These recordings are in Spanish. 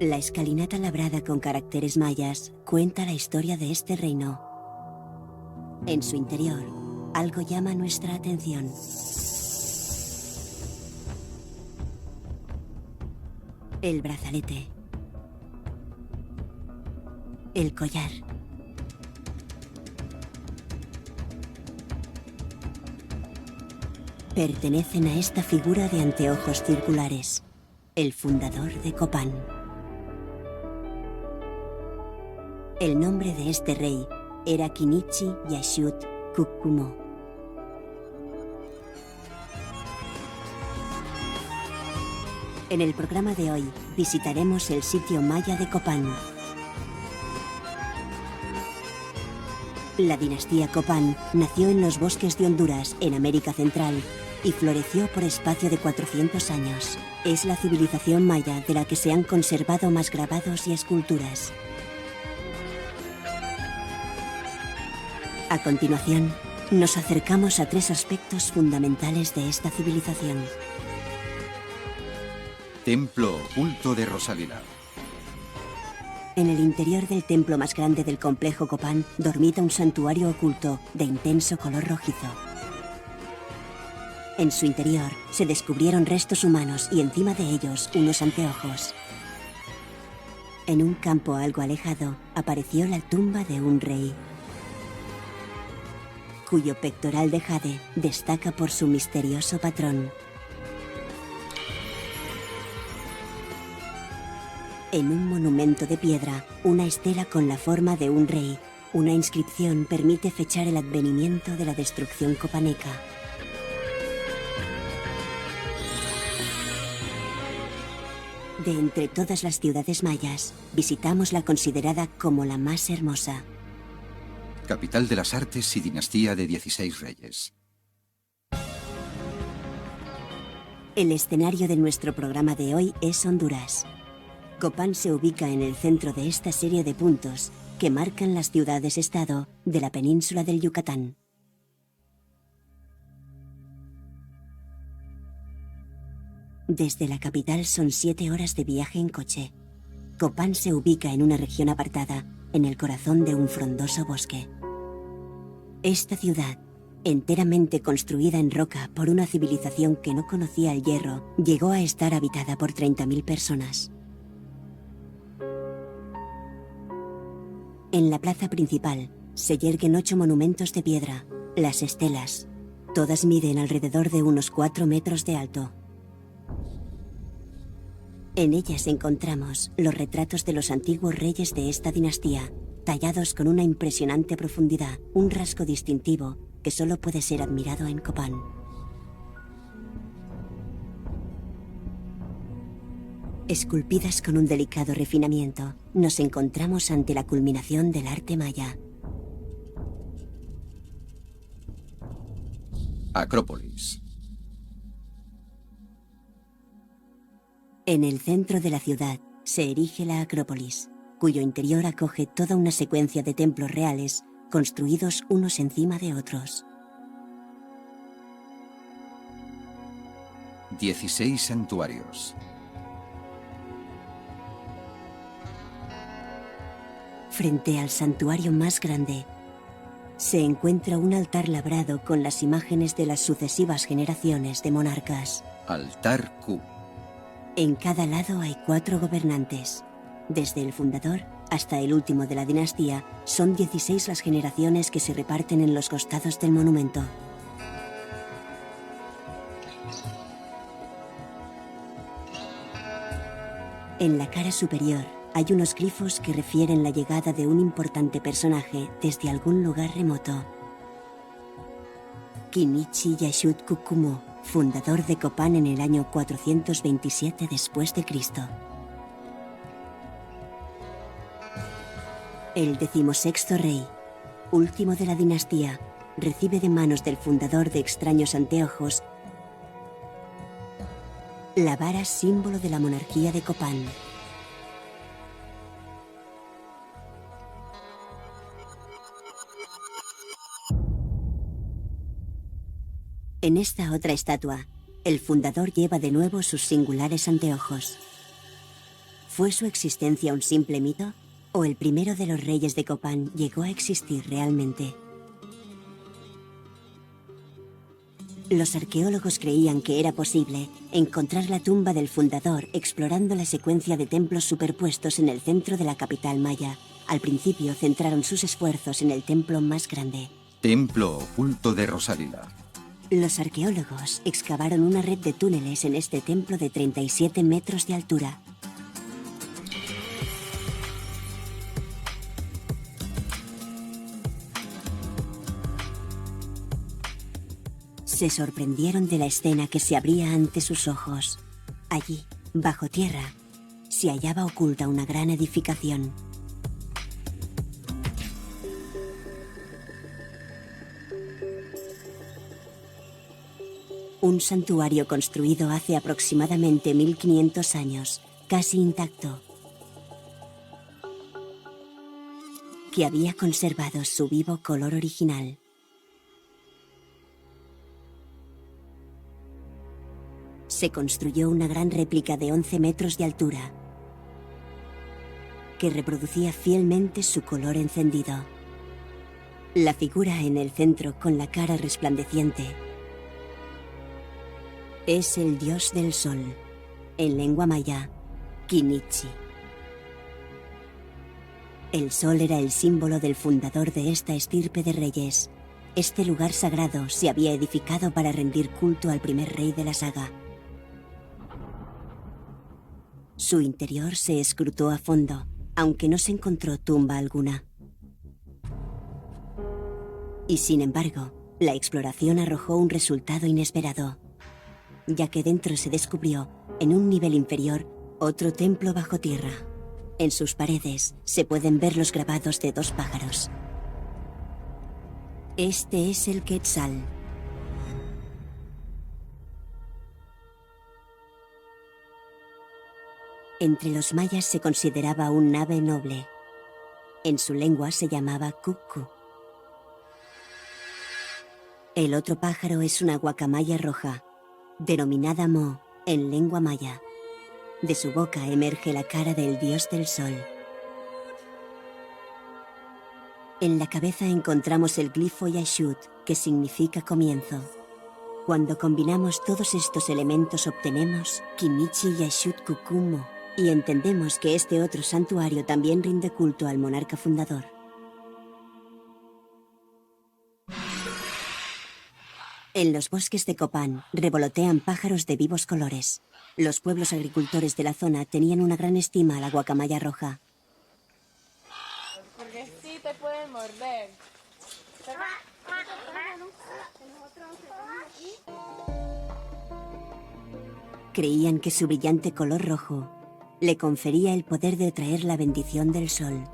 La escalinata labrada con caracteres mayas cuenta la historia de este reino. En su interior, algo llama nuestra atención. El brazalete. El collar. Pertenecen a esta figura de anteojos circulares, el fundador de Copán. El nombre de este rey era Kinichi Yashut Kukumo. En el programa de hoy visitaremos el sitio maya de Copán. La dinastía Copán nació en los bosques de Honduras, en América Central, y floreció por espacio de 400 años. Es la civilización maya de la que se han conservado más grabados y esculturas. A continuación, nos acercamos a tres aspectos fundamentales de esta civilización. Templo oculto de Rosalina. En el interior del templo más grande del complejo Copán dormita un santuario oculto de intenso color rojizo. En su interior se descubrieron restos humanos y encima de ellos unos anteojos. En un campo algo alejado apareció la tumba de un rey, cuyo pectoral de jade destaca por su misterioso patrón. En un monumento de piedra, una estela con la forma de un rey. Una inscripción permite fechar el advenimiento de la destrucción copaneca. De entre todas las ciudades mayas, visitamos la considerada como la más hermosa. Capital de las artes y dinastía de 16 reyes. El escenario de nuestro programa de hoy es Honduras. Copán se ubica en el centro de esta serie de puntos que marcan las ciudades-estado de la península del Yucatán. Desde la capital son 7 horas de viaje en coche. Copán se ubica en una región apartada, en el corazón de un frondoso bosque. Esta ciudad, enteramente construida en roca por una civilización que no conocía el hierro, llegó a estar habitada por 30.000 personas. En la plaza principal se yerguen 8 monumentos de piedra, las estelas. Todas miden alrededor de unos 4 metros de alto. En ellas encontramos los retratos de los antiguos reyes de esta dinastía, tallados con una impresionante profundidad, un rasgo distintivo que solo puede ser admirado en Copán. Esculpidas con un delicado refinamiento, nos encontramos ante la culminación del arte maya. Acrópolis. En el centro de la ciudad se erige la Acrópolis, cuyo interior acoge toda una secuencia de templos reales construidos unos encima de otros. 16 santuarios. Frente al santuario más grande, se encuentra un altar labrado con las imágenes de las sucesivas generaciones de monarcas. Altar Q. En cada lado hay 4 gobernantes. Desde el fundador hasta el último de la dinastía, son 16 las generaciones que se reparten en los costados del monumento. En la cara superior hay unos glifos que refieren la llegada de un importante personaje desde algún lugar remoto. Kinichi Yashut Kukumo, fundador de Copán en el año 427 después de Cristo. El 16º rey, último de la dinastía, recibe de manos del fundador de extraños anteojos la vara símbolo de la monarquía de Copán. En esta otra estatua, el fundador lleva de nuevo sus singulares anteojos. ¿Fue su existencia un simple mito? ¿O el primero de los reyes de Copán llegó a existir realmente? Los arqueólogos creían que era posible encontrar la tumba del fundador explorando la secuencia de templos superpuestos en el centro de la capital maya. Al principio centraron sus esfuerzos en el templo más grande. Templo oculto de Rosarila. Los arqueólogos excavaron una red de túneles en este templo de 37 metros de altura. Se sorprendieron de la escena que se abría ante sus ojos. Allí, bajo tierra, se hallaba oculta una gran edificación. Un santuario construido hace aproximadamente 1500 años, casi intacto, que había conservado su vivo color original. Se construyó una gran réplica de 11 metros de altura, que reproducía fielmente su color encendido. La figura en el centro, con la cara resplandeciente, es el dios del sol, en lengua maya, Kinichi. El sol era el símbolo del fundador de esta estirpe de reyes. Este lugar sagrado se había edificado para rendir culto al primer rey de la saga. Su interior se escrutó a fondo, aunque no se encontró tumba alguna. Y sin embargo, la exploración arrojó un resultado inesperado, ya que dentro se descubrió, en un nivel inferior, otro templo bajo tierra. En sus paredes se pueden ver los grabados de 2 pájaros. Este es el Quetzal. Entre los mayas se consideraba un ave noble. En su lengua se llamaba cucú. El otro pájaro es una guacamaya roja, denominada mo en lengua maya. De su boca emerge la cara del dios del sol. En la cabeza encontramos el glifo Yashut, que significa comienzo. Cuando combinamos todos estos elementos obtenemos Kinichi Yashut Kukumo, y entendemos que este otro santuario también rinde culto al monarca fundador. En los bosques de Copán revolotean pájaros de vivos colores. Los pueblos agricultores de la zona tenían una gran estima a la guacamaya roja. Porque sí te pueden morder. Creían que su brillante color rojo le confería el poder de traer la bendición del sol.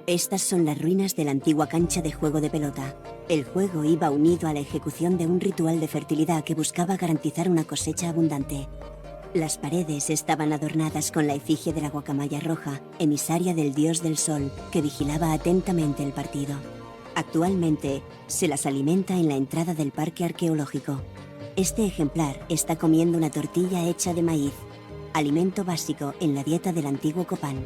Estas son las ruinas de la antigua cancha de juego de pelota. El juego iba unido a la ejecución de un ritual de fertilidad que buscaba garantizar una cosecha abundante. Las paredes estaban adornadas con la efigie de la guacamaya roja, emisaria del dios del sol, que vigilaba atentamente el partido. Actualmente se las alimenta en la entrada del parque arqueológico. Este ejemplar está comiendo una tortilla hecha de maíz, alimento básico en la dieta del antiguo Copán.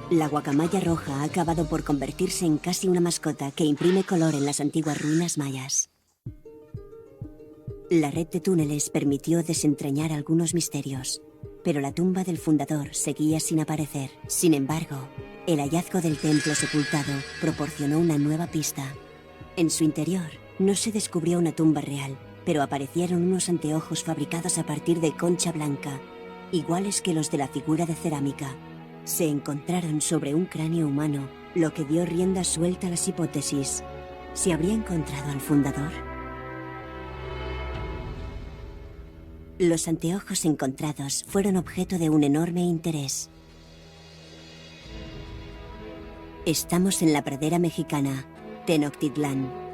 La guacamaya roja ha acabado por convertirse en casi una mascota que imprime color en las antiguas ruinas mayas. La red de túneles permitió desentrañar algunos misterios, pero la tumba del fundador seguía sin aparecer. Sin embargo, el hallazgo del templo sepultado proporcionó una nueva pista. En su interior no se descubrió una tumba real, pero aparecieron unos anteojos fabricados a partir de concha blanca, iguales que los de la figura de cerámica. Se encontraron sobre un cráneo humano, lo que dio rienda suelta a las hipótesis. ¿Se habría encontrado al fundador? Los anteojos encontrados fueron objeto de un enorme interés. Estamos en la pradera mexicana, Tenochtitlán.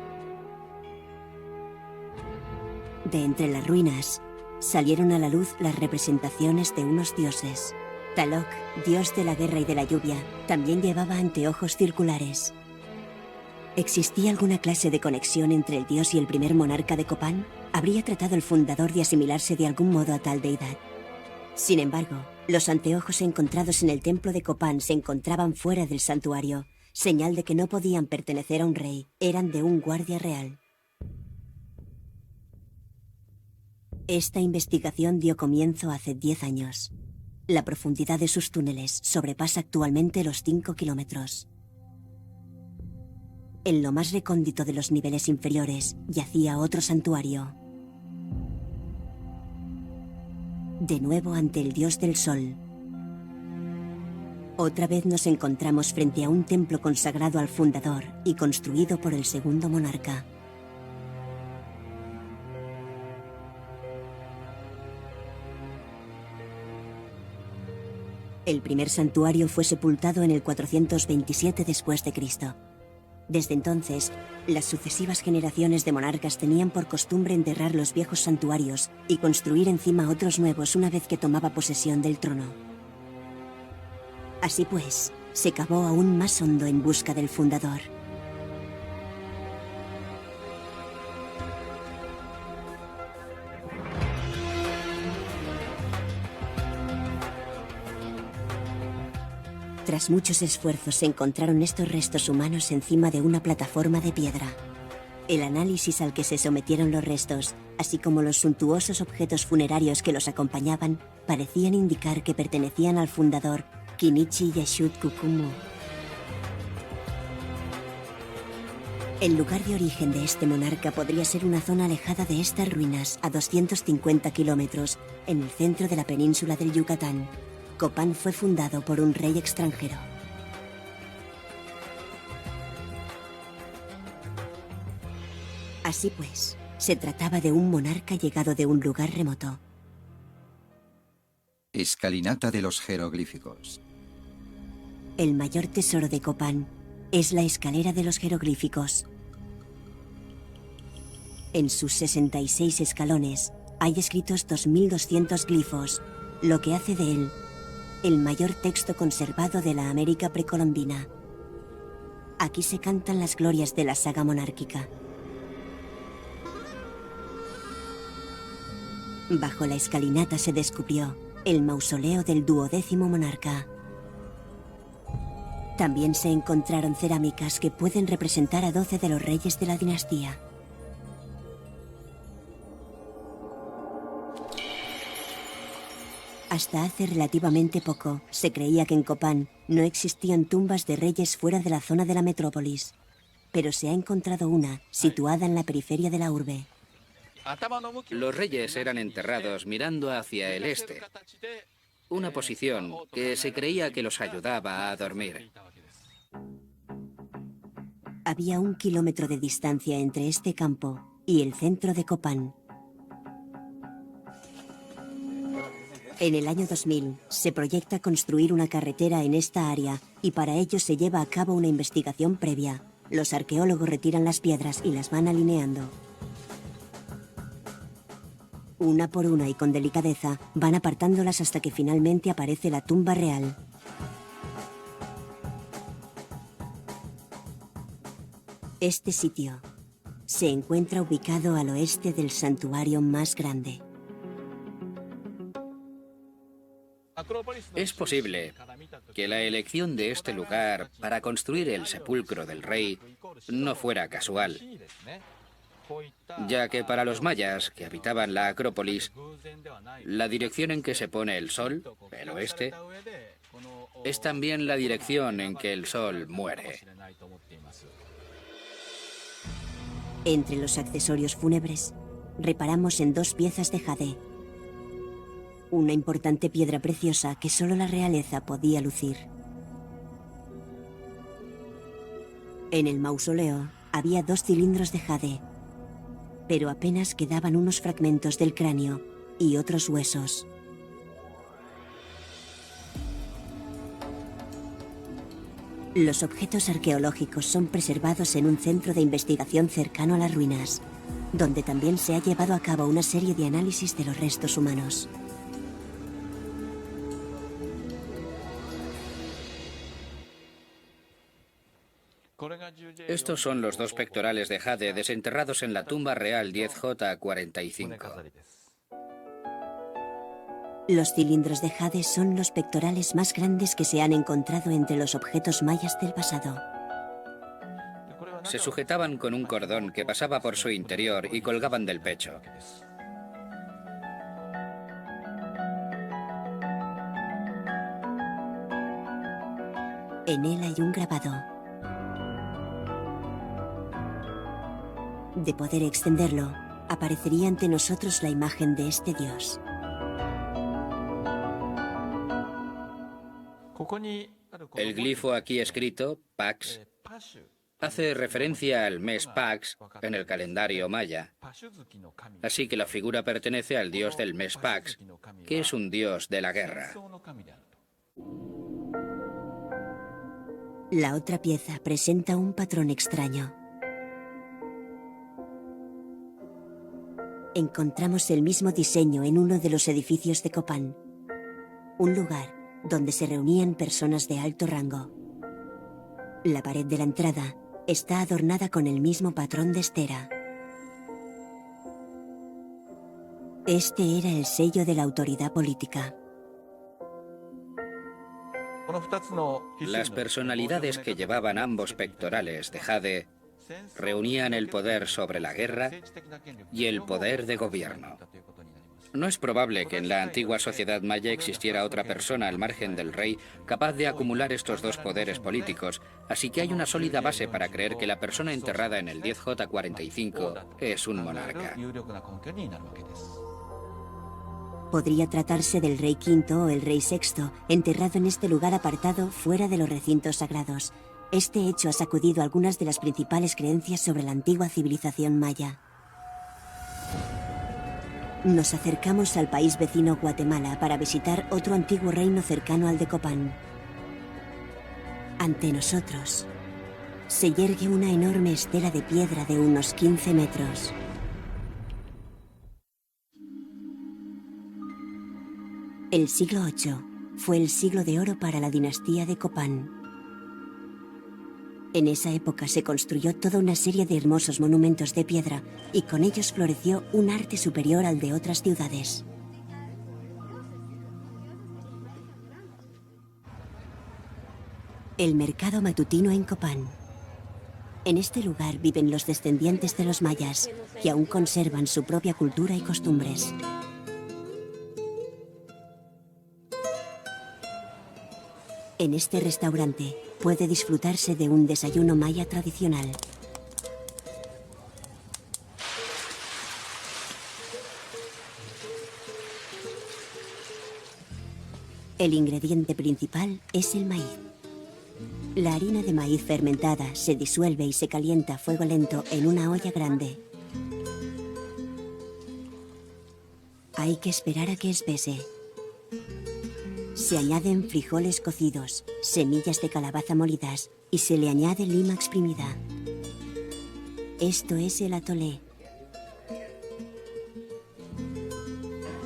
De entre las ruinas, salieron a la luz las representaciones de unos dioses. Tlaloc, dios de la guerra y de la lluvia, también llevaba anteojos circulares. ¿Existía alguna clase de conexión entre el dios y el primer monarca de Copán? ¿Habría tratado el fundador de asimilarse de algún modo a tal deidad? Sin embargo, los anteojos encontrados en el templo de Copán se encontraban fuera del santuario, señal de que no podían pertenecer a un rey, eran de un guardia real. Esta investigación dio comienzo hace 10 años. La profundidad de sus túneles sobrepasa actualmente los 5 kilómetros. En lo más recóndito de los niveles inferiores yacía otro santuario. De nuevo ante el dios del sol. Otra vez nos encontramos frente a un templo consagrado al fundador y construido por el segundo monarca. El primer santuario fue sepultado en el 427 después de Cristo. Desde entonces, las sucesivas generaciones de monarcas tenían por costumbre enterrar los viejos santuarios y construir encima otros nuevos una vez que tomaba posesión del trono. Así pues, se cavó aún más hondo en busca del fundador. Tras muchos esfuerzos se encontraron estos restos humanos encima de una plataforma de piedra. El análisis al que se sometieron los restos, así como los suntuosos objetos funerarios que los acompañaban, parecían indicar que pertenecían al fundador Kinichi Yashut Kukumo. El lugar de origen de este monarca podría ser una zona alejada de estas ruinas, a 250 kilómetros, en el centro de la península del Yucatán. Copán fue fundado por un rey extranjero. Así pues, se trataba de un monarca llegado de un lugar remoto. Escalinata de los jeroglíficos. El mayor tesoro de Copán es la escalera de los jeroglíficos. En sus 66 escalones hay escritos 2200 glifos, lo que hace de él el mayor texto conservado de la América precolombina. Aquí se cantan las glorias de la saga monárquica. Bajo la escalinata se descubrió el mausoleo del 12º monarca. También se encontraron cerámicas que pueden representar a 12 de los reyes de la dinastía. Hasta hace relativamente poco, se creía que en Copán no existían tumbas de reyes fuera de la zona de la metrópolis, pero se ha encontrado una situada en la periferia de la urbe. Los reyes eran enterrados mirando hacia el este, una posición que se creía que los ayudaba a dormir. Había 1 kilómetro de distancia entre este campo y el centro de Copán. En el año 2000 se proyecta construir una carretera en esta área y para ello se lleva a cabo una investigación previa. Los arqueólogos retiran las piedras y las van alineando. Una por una y con delicadeza van apartándolas hasta que finalmente aparece la tumba real. Este sitio se encuentra ubicado al oeste del santuario más grande. Es posible que la elección de este lugar para construir el sepulcro del rey no fuera casual, ya que para los mayas que habitaban la Acrópolis, la dirección en que se pone el sol, el oeste, es también la dirección en que el sol muere. Entre los accesorios fúnebres, reparamos en 2 piezas de jade. Una importante piedra preciosa que solo la realeza podía lucir. En el mausoleo había 2 cilindros de jade, pero apenas quedaban unos fragmentos del cráneo y otros huesos. Los objetos arqueológicos son preservados en un centro de investigación cercano a las ruinas, donde también se ha llevado a cabo una serie de análisis de los restos humanos. Estos son los dos pectorales de jade desenterrados en la tumba real 10J45. Los cilindros de jade son los pectorales más grandes que se han encontrado entre los objetos mayas del pasado. Se sujetaban con un cordón que pasaba por su interior y colgaban del pecho. En él hay un grabado. De poder extenderlo, aparecería ante nosotros la imagen de este dios. El glifo aquí escrito, Pax, hace referencia al mes Pax en el calendario maya. Así que la figura pertenece al dios del mes Pax, que es un dios de la guerra. La otra pieza presenta un patrón extraño. Encontramos el mismo diseño en uno de los edificios de Copán, un lugar donde se reunían personas de alto rango. La pared de la entrada está adornada con el mismo patrón de estera. Este era el sello de la autoridad política. Las personalidades que llevaban ambos pectorales de jade reunían el poder sobre la guerra y el poder de gobierno. No es probable que en la antigua sociedad maya existiera otra persona al margen del rey capaz de acumular estos dos poderes políticos, así que hay una sólida base para creer que la persona enterrada en el 10J45 es un monarca. Podría tratarse del rey V o el rey VI, enterrado en este lugar apartado fuera de los recintos sagrados. Este hecho ha sacudido algunas de las principales creencias sobre la antigua civilización maya. Nos acercamos al país vecino Guatemala para visitar otro antiguo reino cercano al de Copán. Ante nosotros se yergue una enorme estela de piedra de unos 15 metros. El siglo VIII fue el siglo de oro para la dinastía de Copán. En esa época se construyó toda una serie de hermosos monumentos de piedra y con ellos floreció un arte superior al de otras ciudades. El mercado matutino en Copán. En este lugar viven los descendientes de los mayas, que aún conservan su propia cultura y costumbres. En este restaurante puede disfrutarse de un desayuno maya tradicional. El ingrediente principal es el maíz. La harina de maíz fermentada se disuelve y se calienta a fuego lento en una olla grande. Hay que esperar a que espese. Se añaden frijoles cocidos, semillas de calabaza molidas y se le añade lima exprimida. Esto es el atolé.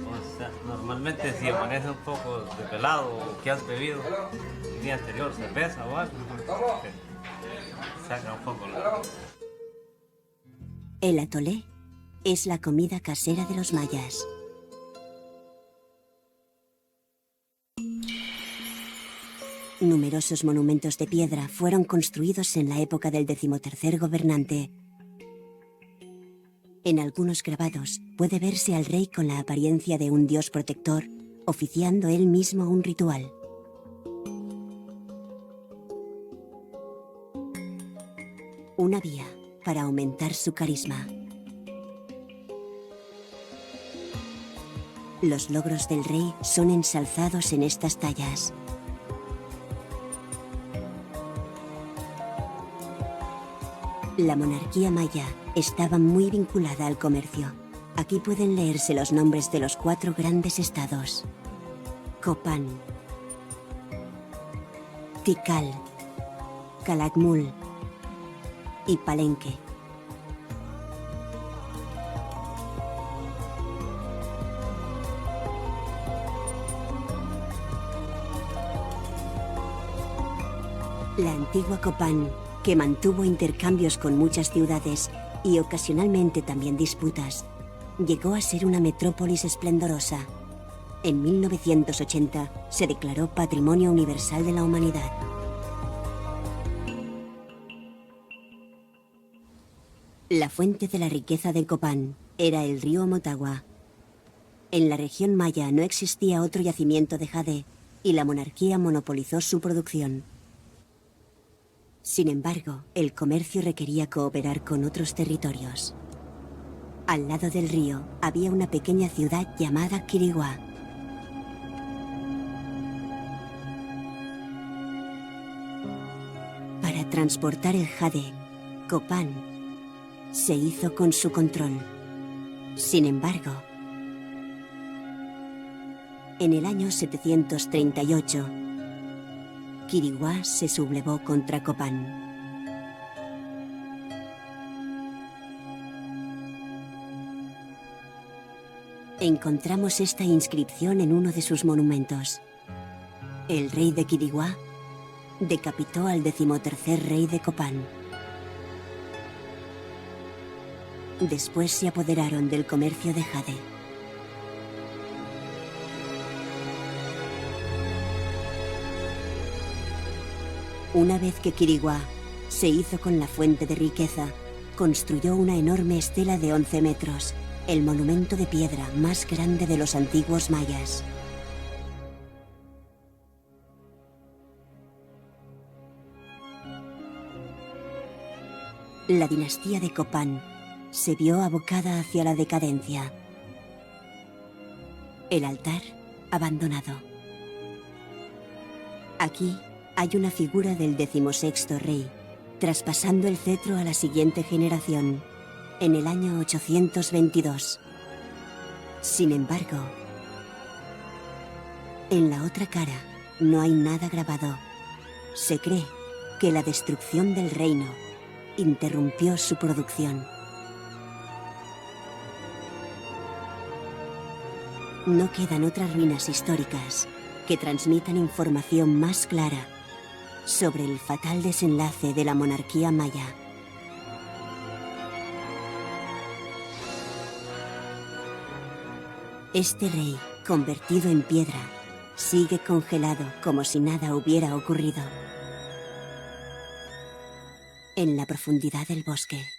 O sea, normalmente si amanece un poco desvelado o que has bebido el día anterior cerveza o algo, saca un poco la... El atolé es la comida casera de los mayas. Numerosos monumentos de piedra fueron construidos en la época del decimotercer gobernante. En algunos grabados puede verse al rey con la apariencia de un dios protector, oficiando él mismo un ritual. Una vía para aumentar su carisma. Los logros del rey son ensalzados en estas tallas. La monarquía maya estaba muy vinculada al comercio. Aquí pueden leerse los nombres de los 4 grandes estados: Copán, Tikal, Calakmul y Palenque. La antigua Copán que mantuvo intercambios con muchas ciudades y ocasionalmente también disputas, llegó a ser una metrópolis esplendorosa. En 1980 se declaró Patrimonio Universal de la Humanidad. La fuente de la riqueza de Copán era el río Motagua. En la región maya no existía otro yacimiento de jade y la monarquía monopolizó su producción. Sin embargo, el comercio requería cooperar con otros territorios. Al lado del río había una pequeña ciudad llamada Quiriguá. Para transportar el jade, Copán se hizo con su control. Sin embargo, en el año 738, Quiriguá se sublevó contra Copán. Encontramos esta inscripción en uno de sus monumentos. El rey de Quiriguá decapitó al 13º rey de Copán. Después se apoderaron del comercio de jade. Una vez que Quiriguá se hizo con la fuente de riqueza, construyó una enorme estela de 11 metros, el monumento de piedra más grande de los antiguos mayas. La dinastía de Copán se vio abocada hacia la decadencia. El altar abandonado. Aquí hay una figura del 16º rey, traspasando el cetro a la siguiente generación, en el año 822. Sin embargo, en la otra cara no hay nada grabado. Se cree que la destrucción del reino interrumpió su producción. No quedan otras ruinas históricas que transmitan información más clara sobre el fatal desenlace de la monarquía maya. Este rey, convertido en piedra, sigue congelado como si nada hubiera ocurrido en la profundidad del bosque.